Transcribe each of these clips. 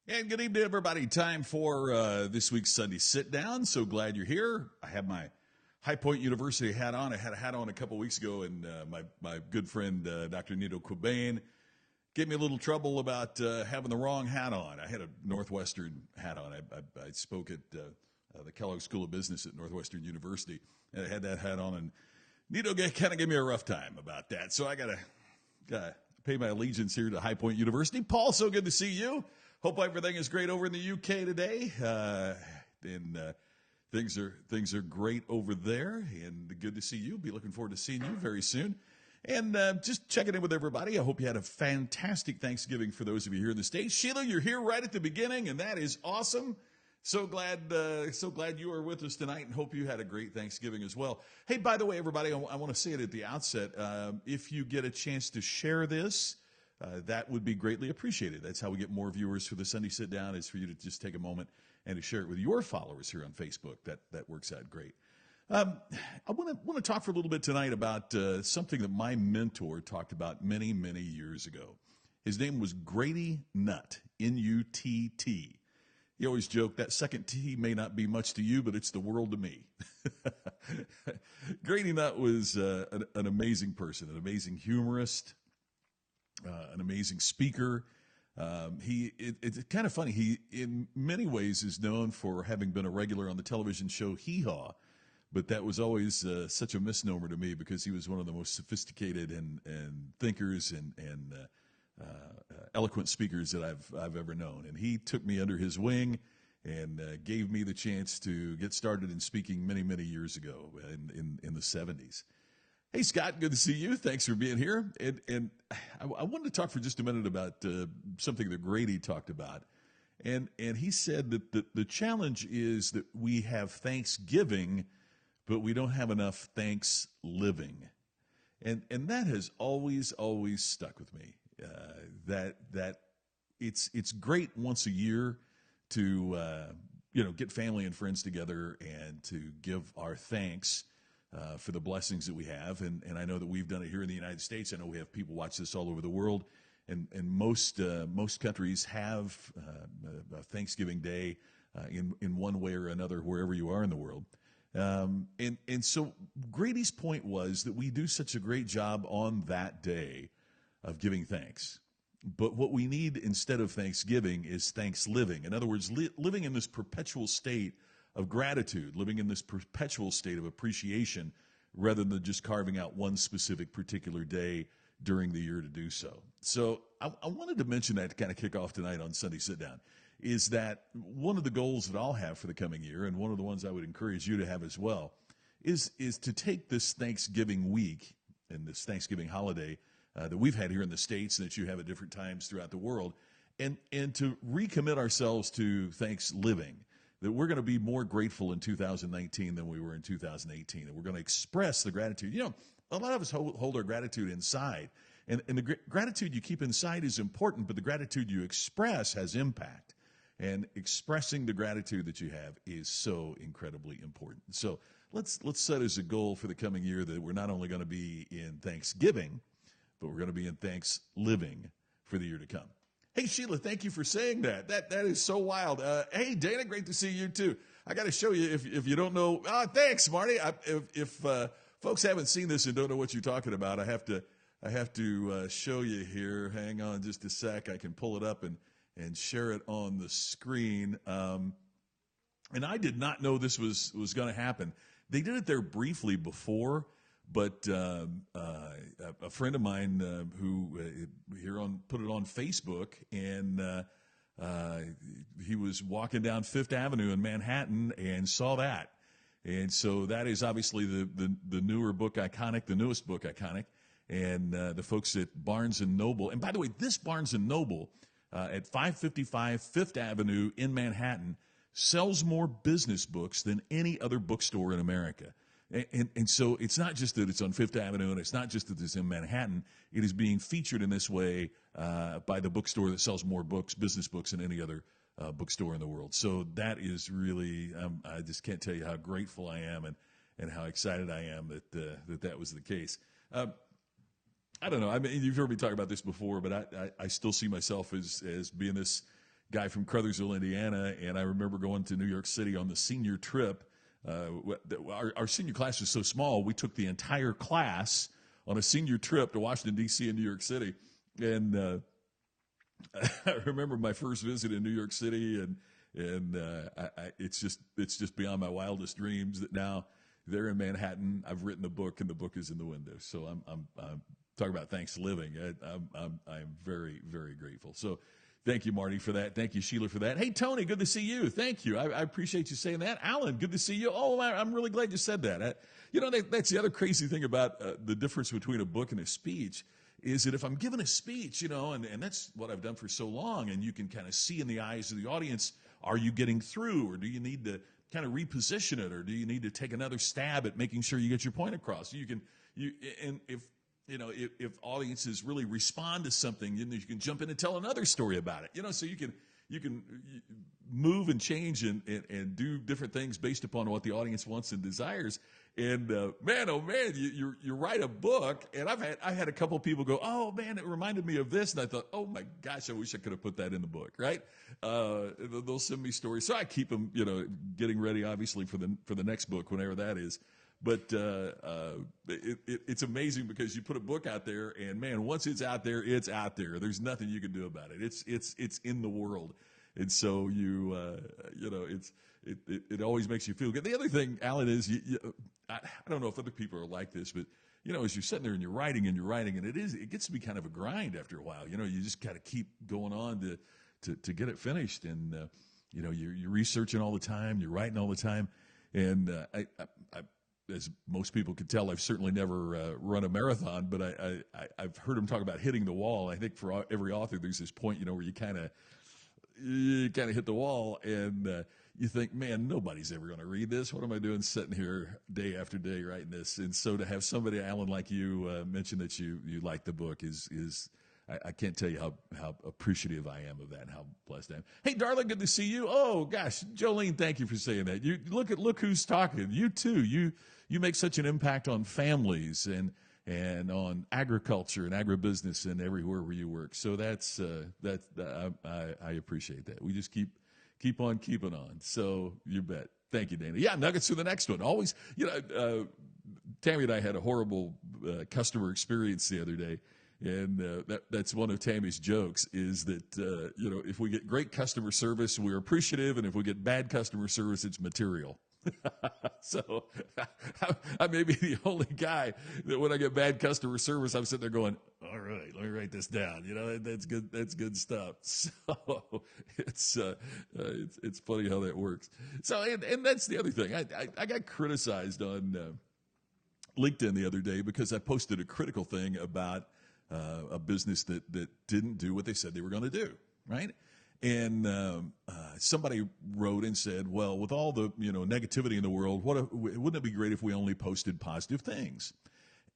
And good evening, everybody. Time for this week's Sunday Sit Down. So glad you're here. I have my High Point University hat on. I had a hat on a couple weeks ago, and my good friend, Dr. Nito Quabain, gave me a little trouble about having the wrong hat on. I had a Northwestern hat on. I spoke at the Kellogg School of Business at Northwestern University, and I had that hat on, and Nito kind of gave me a rough time about that. So I got to pay my allegiance here to High Point University. Paul, so good to see you. Hope everything is great over in the UK today. Things are great over there, and good to see you. Be looking forward to seeing you very soon. And just checking in with everybody. I hope you had a fantastic Thanksgiving for those of you here in the States. Sheila, you're here right at the beginning, and that is awesome. So glad you are with us tonight, and hope you had a great Thanksgiving as well. Hey, by the way, everybody, I want to say it at the outset. If you get a chance to share this, that would be greatly appreciated. That's how we get more viewers for the Sunday Sit Down, is for you to just take a moment and to share it with your followers here on Facebook. That works out great. I want to talk for a little bit tonight about something that my mentor talked about many, many years ago. His name was Grady Nutt, N-U-T-T. He always joked, that second T may not be much to you, but it's the world to me. Grady Nutt was an amazing person, an amazing humorist, an amazing speaker. It's kind of funny. He, in many ways, is known for having been a regular on the television show Hee Haw, but that was always such a misnomer to me, because he was one of the most sophisticated and thinkers and eloquent speakers that I've ever known. And he took me under his wing and gave me the chance to get started in speaking many, many years ago in the 70s. Hey, Scott, good to see you. Thanks for being here. And I wanted to talk for just a minute about something that Grady talked about. And he said that the challenge is that we have Thanksgiving, but we don't have enough thanks living. And that has always stuck with me. That it's great once a year to get family and friends together and to give our thanks for the blessings that we have. And I know that we've done it here in the United States. I know we have people watch this all over the world, and most countries have a Thanksgiving Day in one way or another wherever you are in the world. And so Grady's point was that we do such a great job on that day of giving thanks. But what we need instead of Thanksgiving is thanks living. In other words, living in this perpetual state of gratitude, living in this perpetual state of appreciation, rather than just carving out one specific particular day during the year to do so. So I wanted to mention that to kind of kick off tonight on Sunday Sit Down, is that one of the goals that I'll have for the coming year, and one of the ones I would encourage you to have as well, is to take this Thanksgiving week and this Thanksgiving holiday that we've had here in the States and that you have at different times throughout the world, and to recommit ourselves to thanks living, that we're going to be more grateful in 2019 than we were in 2018, and we're going to express the gratitude. You know, a lot of us hold our gratitude inside, and the gratitude you keep inside is important, but the gratitude you express has impact, and expressing the gratitude that you have is so incredibly important. So let's set as a goal for the coming year that we're not only going to be in Thanksgiving, but we're going to be in thanks living for the year to come. Hey, Sheila, thank you for saying that. That is so wild. Hey, Dana, great to see you too. I got to show you, if you don't know. Thanks, Marty. If folks haven't seen this and don't know what you're talking about, I have to show you here. Hang on just a sec. I can pull it up and share it on the screen. And I did not know this was going to happen. They did it there briefly before. But a friend of mine who put it on Facebook, and he was walking down Fifth Avenue in Manhattan and saw that. And so that is obviously the newer book Iconic, the newest book Iconic, and the folks at Barnes & Noble. And by the way, this Barnes & Noble at 555 Fifth Avenue in Manhattan sells more business books than any other bookstore in America. And so it's not just that it's on Fifth Avenue, and it's not just that it's in Manhattan. It is being featured in this way by the bookstore that sells more books, business books, than any other bookstore in the world. So that is really, I just can't tell you how grateful I am and how excited I am that was the case. I don't know. I mean, you've heard me talk about this before, but I still see myself as being this guy from Crothersville, Indiana, and I remember going to New York City on the senior trip. Our senior class was so small, we took the entire class on a senior trip to Washington, D.C. and New York City. And I remember my first visit in New York City, and it's just beyond my wildest dreams that now they're in Manhattan. I've written a book, and the book is in the window. So I'm talking about thanks living. I'm very, very grateful. So thank you, Marty, for that. Thank you, Sheila, for that. Hey, Tony, good to see you. Thank you. I appreciate you saying that. Alan, good to see you. Oh, I'm really glad you said that. That's the other crazy thing about the difference between a book and a speech is that if I'm giving a speech, and that's what I've done for so long, and you can kind of see in the eyes of the audience, are you getting through, or do you need to kind of reposition it, or do you need to take another stab at making sure you get your point across? And if audiences really respond to something, you can jump in and tell another story about it. So you can move and change and do different things based upon what the audience wants and desires. And man, oh man, you write a book, and I had a couple people go, oh man, it reminded me of this, and I thought, oh my gosh, I wish I could have put that in the book, right? They'll send me stories, so I keep them, getting ready, obviously, for the next book, whenever that is. But it's amazing because you put a book out there, and man, once it's out there, it's out there. There's nothing you can do about it. It's in the world, and so it always makes you feel good. The other thing, Alan, is I don't know if other people are like this, but as you're sitting there and you're writing, and it gets to be kind of a grind after a while. You just got to keep going on to get it finished, and you're researching all the time, you're writing all the time, and I as most people could tell, I've certainly never run a marathon, but I've heard them talk about hitting the wall. I think for every author, there's this point, where you kind of hit the wall, and you think, man, nobody's ever going to read this. What am I doing sitting here day after day writing this? And so to have somebody, Alan, like you, mention that you like the book is I can't tell you how appreciative I am of that and how blessed I am. Hey, darling, good to see you. Oh, gosh, Jolene, thank you for saying that. You look who's talking. You, too. You make such an impact on families and on agriculture and agribusiness and everywhere where you work. So I appreciate that. We just keep on keeping on. So you bet. Thank you, Dana. Yeah, nuggets to the next one. Always, Tammy and I had a horrible customer experience the other day. And that's one of Tammy's jokes is that, if we get great customer service, we're appreciative. And if we get bad customer service, it's material. So I may be the only guy that when I get bad customer service, I'm sitting there going, all right, let me write this down. That's good. That's good stuff. So it's funny how that works. So, and that's the other thing. I got criticized on LinkedIn the other day because I posted a critical thing about a business that didn't do what they said they were going to do, right? And somebody wrote and said, well, with all the negativity in the world, wouldn't it be great if we only posted positive things?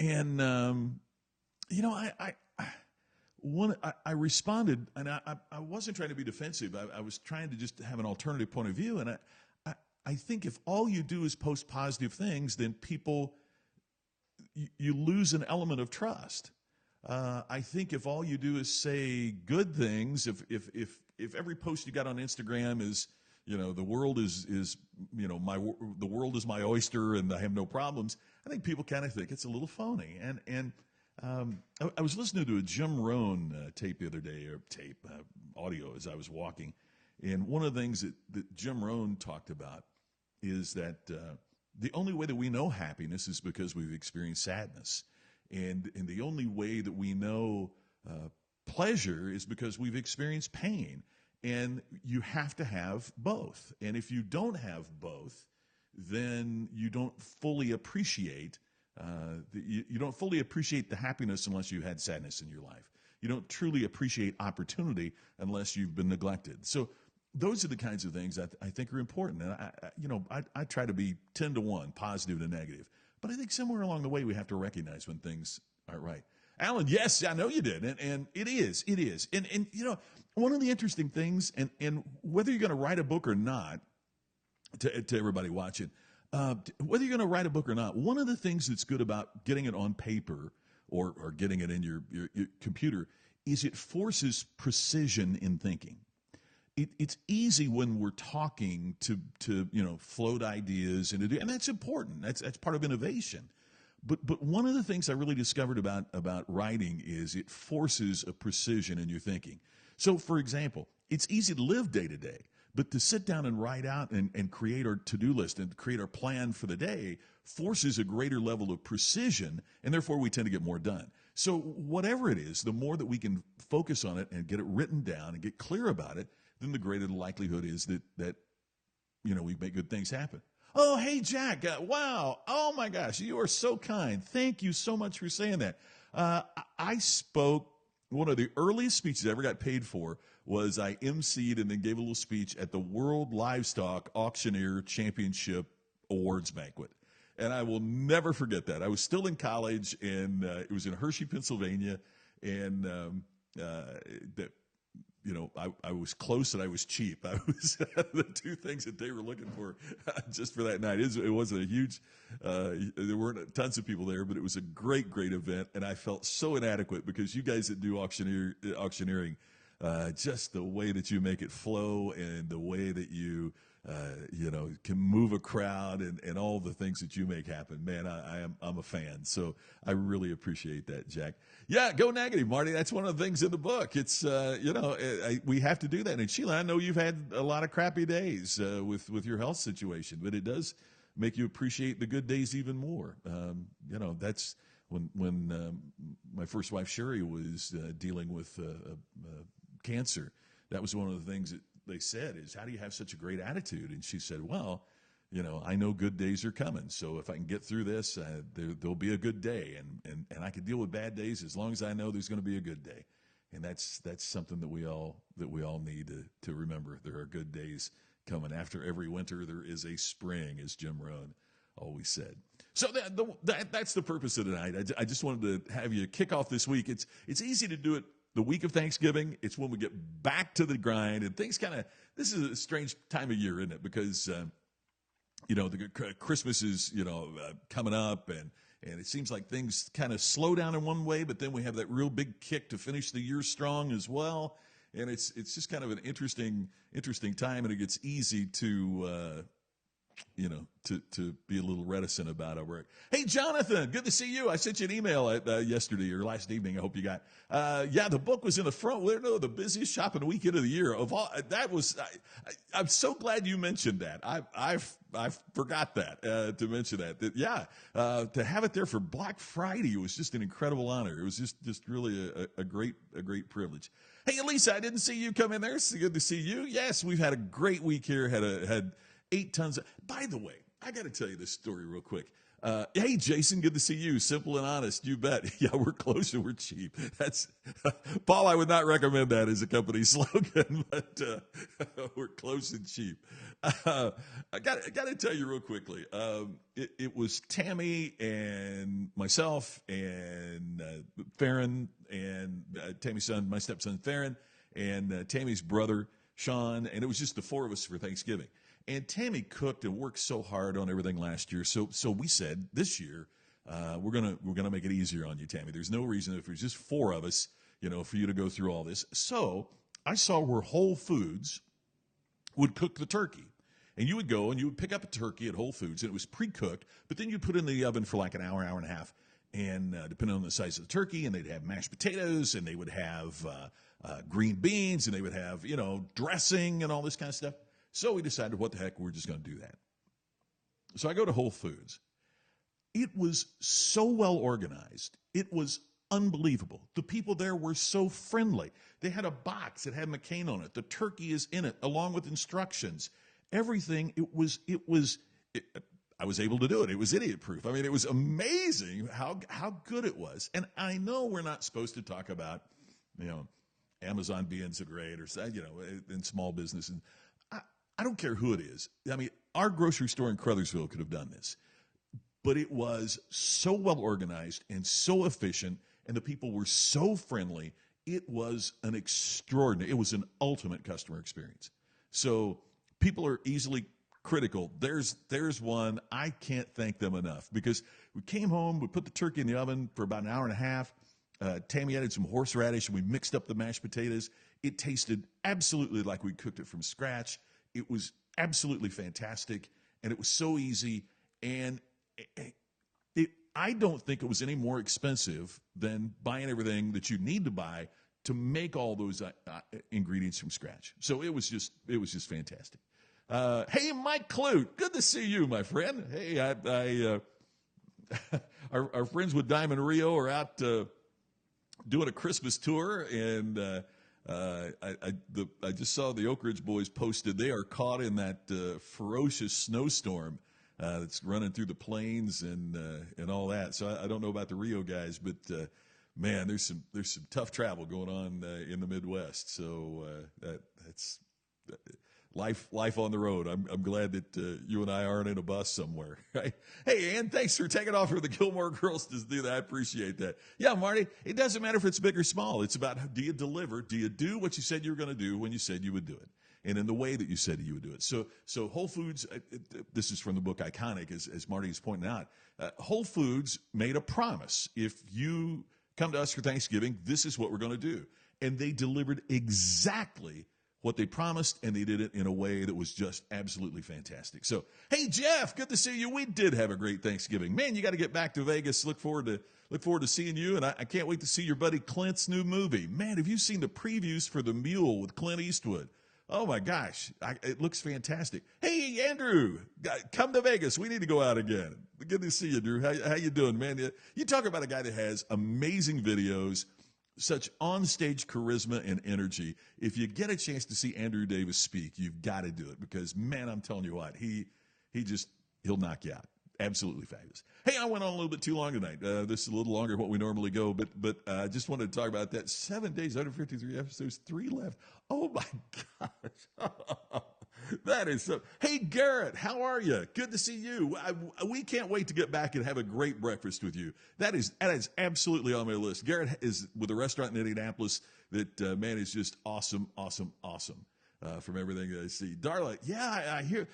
And I responded, and I wasn't trying to be defensive. I was trying to just have an alternative point of view. And I think if all you do is post positive things, then people you lose an element of trust. I think if all you do is say good things, if every post you got on Instagram is, the world is the world is my oyster and I have no problems, I think people kind of think it's a little phony. And I was listening to a Jim Rohn tape the other day, or audio as I was walking, and one of the things that Jim Rohn talked about is that the only way that we know happiness is because we've experienced sadness. And the only way that we know pleasure is because we've experienced pain. And you have to have both. And if you don't have both, then you don't fully appreciate you don't fully appreciate the happiness unless you had sadness in your life. You don't truly appreciate opportunity unless you've been neglected. So those are the kinds of things I think are important. And I try to be 10-1, positive to negative. But I think somewhere along the way we have to recognize when things aren't right. Alan, yes, I know you did, and it is. And one of the interesting things, and whether you're going to write a book or not, to everybody watching, whether you're going to write a book or not, one of the things that's good about getting it on paper or getting it in your computer is it forces precision in thinking. it's easy when we're talking to float ideas and that's important. That's part of innovation. But one of the things I really discovered about writing is it forces a precision in your thinking. So, for example, it's easy to live day to day, but to sit down and write out and create our to-do list and create our plan for the day forces a greater level of precision, and therefore we tend to get more done. So whatever it is, the more that we can focus on it and get it written down and get clear about it, then the greater the likelihood is that we make good things happen. Oh, hey, Jack. Wow. Oh, my gosh. You are so kind. Thank you so much for saying that. I spoke, one of the earliest speeches I ever got paid for was I emceed and then gave a little speech at the World Livestock Auctioneer Championship Awards Banquet. And I will never forget that. I was still in college, and it was in Hershey, Pennsylvania. And I was close and I was cheap. I was the two things that they were looking for just for that night. It wasn't a huge, there weren't tons of people there, but it was a great, great event. And I felt so inadequate because you guys that do auctioneering, just the way that you make it flow and the way that you, can move a crowd and all the things that you make happen. Man, I'm a fan. So I really appreciate that, Jack. Yeah, go negative, Marty. That's one of the things in the book. It's, we have to do that. And Sheila, I know you've had a lot of crappy days with your health situation, but it does make you appreciate the good days even more. That's when my first wife, Sherry, was dealing with cancer. That was one of the things that they said is, how do you have such a great attitude? And she said, well, I know good days are coming. So if I can get through this, there'll be a good day. And I can deal with bad days as long as I know there's going to be a good day. And that's something that we all need to remember. There are good days coming. After every winter, there is a spring, as Jim Rohn always said. So that's the purpose of tonight. I just wanted to have you kick off this week. It's easy to do it the week of Thanksgiving. It's when we get back to the grind, and things this is a strange time of year, isn't it? Because, Christmas is, coming up, and it seems like things kind of slow down in one way, but then we have that real big kick to finish the year strong as well. And it's just kind of an interesting time, and it gets easy to be a little reticent about our work. Hey, Jonathan, good to see you. I sent you an email yesterday or last evening. I hope you got. The book was in the front window, the busiest shopping weekend of the year. I'm so glad you mentioned that. I forgot that to mention that. To have it there for Black Friday was just an incredible honor. It was just really a great privilege. Hey, Elisa, I didn't see you come in there. It's good to see you. Yes, we've had a great week here. Had 8 tons. By the way, I got to tell you this story real quick. Hey, Jason, good to see you. Simple and honest, you bet. Yeah, we're close and we're cheap. That's Paul. I would not recommend that as a company slogan, but we're close and cheap. I got to tell you real quickly. It was Tammy and myself and Farron and Tammy's son, my stepson Farron, and Tammy's brother Sean, and it was just the 4 of us for Thanksgiving. And Tammy cooked and worked so hard on everything last year. So we said this year we're gonna make it easier on you, Tammy. There's no reason if there's just 4 of us, for you to go through all this. So I saw where Whole Foods would cook the turkey, and you would go and you would pick up a turkey at Whole Foods, and it was pre-cooked, but then you put it in the oven for like an hour and a half, and depending on the size of the turkey, and they'd have mashed potatoes, and they would have green beans, and they would have dressing and all this kind of stuff. So we decided, what the heck, we're just going to do that. So I go to Whole Foods. It was so well organized. It was unbelievable. The people there were so friendly. They had a box that had McKain on it. The turkey is in it, along with instructions. Everything, I was able to do it. It was idiot-proof. I mean, it was amazing how good it was. And I know we're not supposed to talk about, Amazon being so great or, in small business. And I don't care who it is. I mean, our grocery store in Crothersville could have done this. But it was so well organized and so efficient, and the people were so friendly. It was an an ultimate customer experience. So people are easily critical. There's one, I can't thank them enough, because we came home, we put the turkey in the oven for about an hour and a half. Tammy added some horseradish, and we mixed up the mashed potatoes. It tasted absolutely like we cooked it from scratch. It was absolutely fantastic, and it was so easy. And I don't think it was any more expensive than buying everything that you need to buy to make all those ingredients from scratch. So it was just fantastic. Hey, Mike Clute, good to see you, my friend. Hey, our friends with Diamond Rio are out doing a Christmas tour, and I just saw the Oak Ridge boys posted they are caught in that ferocious snowstorm that's running through the plains and all that. So I don't know about the Rio guys, but man, there's some tough travel going on in the Midwest. So that's life on the road. I'm glad that you and I aren't in a bus somewhere. Right? Hey, Ann, thanks for taking off for the Gilmore Girls to do that. I appreciate that. Yeah, Marty, it doesn't matter if it's big or small. It's about, do you deliver? Do you do what you said you were going to do when you said you would do it? And in the way that you said you would do it. So Whole Foods, this is from the book Iconic, as Marty is pointing out. Whole Foods made a promise. If you come to us for Thanksgiving, this is what we're going to do. And they delivered exactly what they promised, and they did it in a way that was just absolutely fantastic. So, hey, Jeff, good to see you. We did have a great Thanksgiving. Man, you got to get back to Vegas. Look forward to seeing you, and I can't wait to see your buddy Clint's new movie. Man, have you seen the previews for The Mule with Clint Eastwood? Oh, my gosh. It looks fantastic. Hey, Andrew, come to Vegas. We need to go out again. Good to see you, Drew. How you doing, man? You talk about a guy that has amazing videos, such onstage charisma and energy. If you get a chance to see Andrew Davis speak, you've got to do it because, man, I'm telling you what, he'll knock you out. Absolutely fabulous. Hey, I went on a little bit too long tonight. This is a little longer than what we normally go, but I just wanted to talk about that. 7 days, 153 episodes, 3 left. Oh, my gosh. That is so. Hey, Garrett, how are you? Good to see you. We can't wait to get back and have a great breakfast with you. That is absolutely on my list. Garrett is with a restaurant in Indianapolis that, man, is just awesome from everything that I see. Darla, yeah, I hear.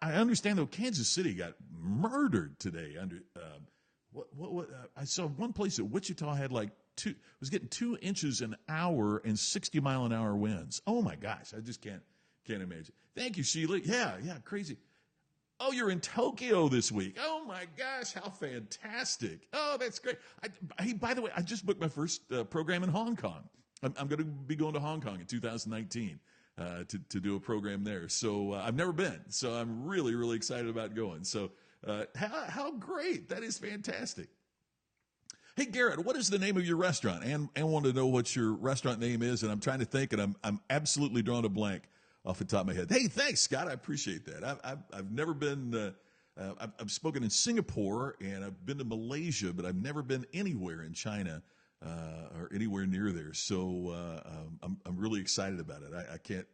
I understand, though, Kansas City got murdered today. I saw one place at Wichita had was getting 2 inches an hour and 60-mile-an-hour winds. Oh, my gosh. I just can't imagine. Thank you, Sheila. Yeah, crazy. Oh, you're in Tokyo this week. Oh, my gosh, how fantastic. Oh, that's great. Hey, by the way, I just booked my first program in Hong Kong. I'm going to be going to Hong Kong in 2019 to do a program there. So I've never been, so I'm really, really excited about going. So how great. That is fantastic. Hey, Garrett, what is the name of your restaurant? And want to know what your restaurant name is, and I'm trying to think, and I'm absolutely drawing a blank off the top of my head. Hey, thanks, Scott. I appreciate that. I've never been. I've spoken in Singapore and I've been to Malaysia, but I've never been anywhere in China or anywhere near there. So I'm really excited about it. I can't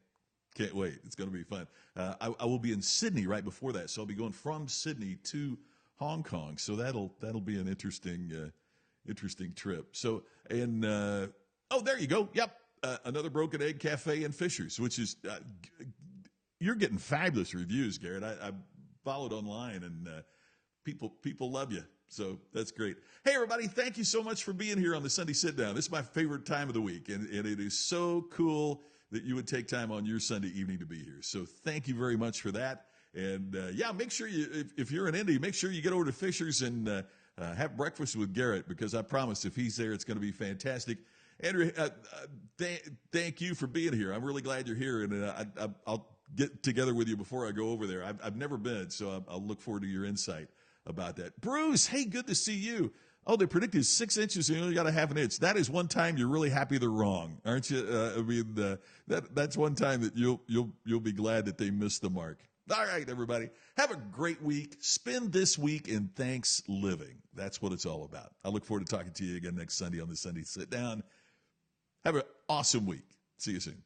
wait. It's going to be fun. I will be in Sydney right before that, so I'll be going from Sydney to Hong Kong. So that'll be an interesting trip. So and oh, there you go. Yep. Another Broken Egg Cafe in Fishers, which is, you're getting fabulous reviews, Garrett. I followed online, and people love you. So that's great. Hey, everybody, thank you so much for being here on the Sunday Sit Down. This is my favorite time of the week, and it is so cool that you would take time on your Sunday evening to be here. So thank you very much for that. And, yeah, make sure if you're in Indy, make sure you get over to Fishers and have breakfast with Garrett, because I promise if he's there, it's going to be fantastic. Andrew, thank you for being here. I'm really glad you're here, and I'll get together with you before I go over there. I've never been, so I'll look forward to your insight about that. Bruce, hey, good to see you. Oh, they predicted 6 inches, and you only got a half an inch. That is one time you're really happy they're wrong, aren't you? I mean, that's one time that you'll be glad that they missed the mark. All right, everybody, have a great week. Spend this week in thanks living. That's what it's all about. I look forward to talking to you again next Sunday on the Sunday Sit Down. Have an awesome week. See you soon.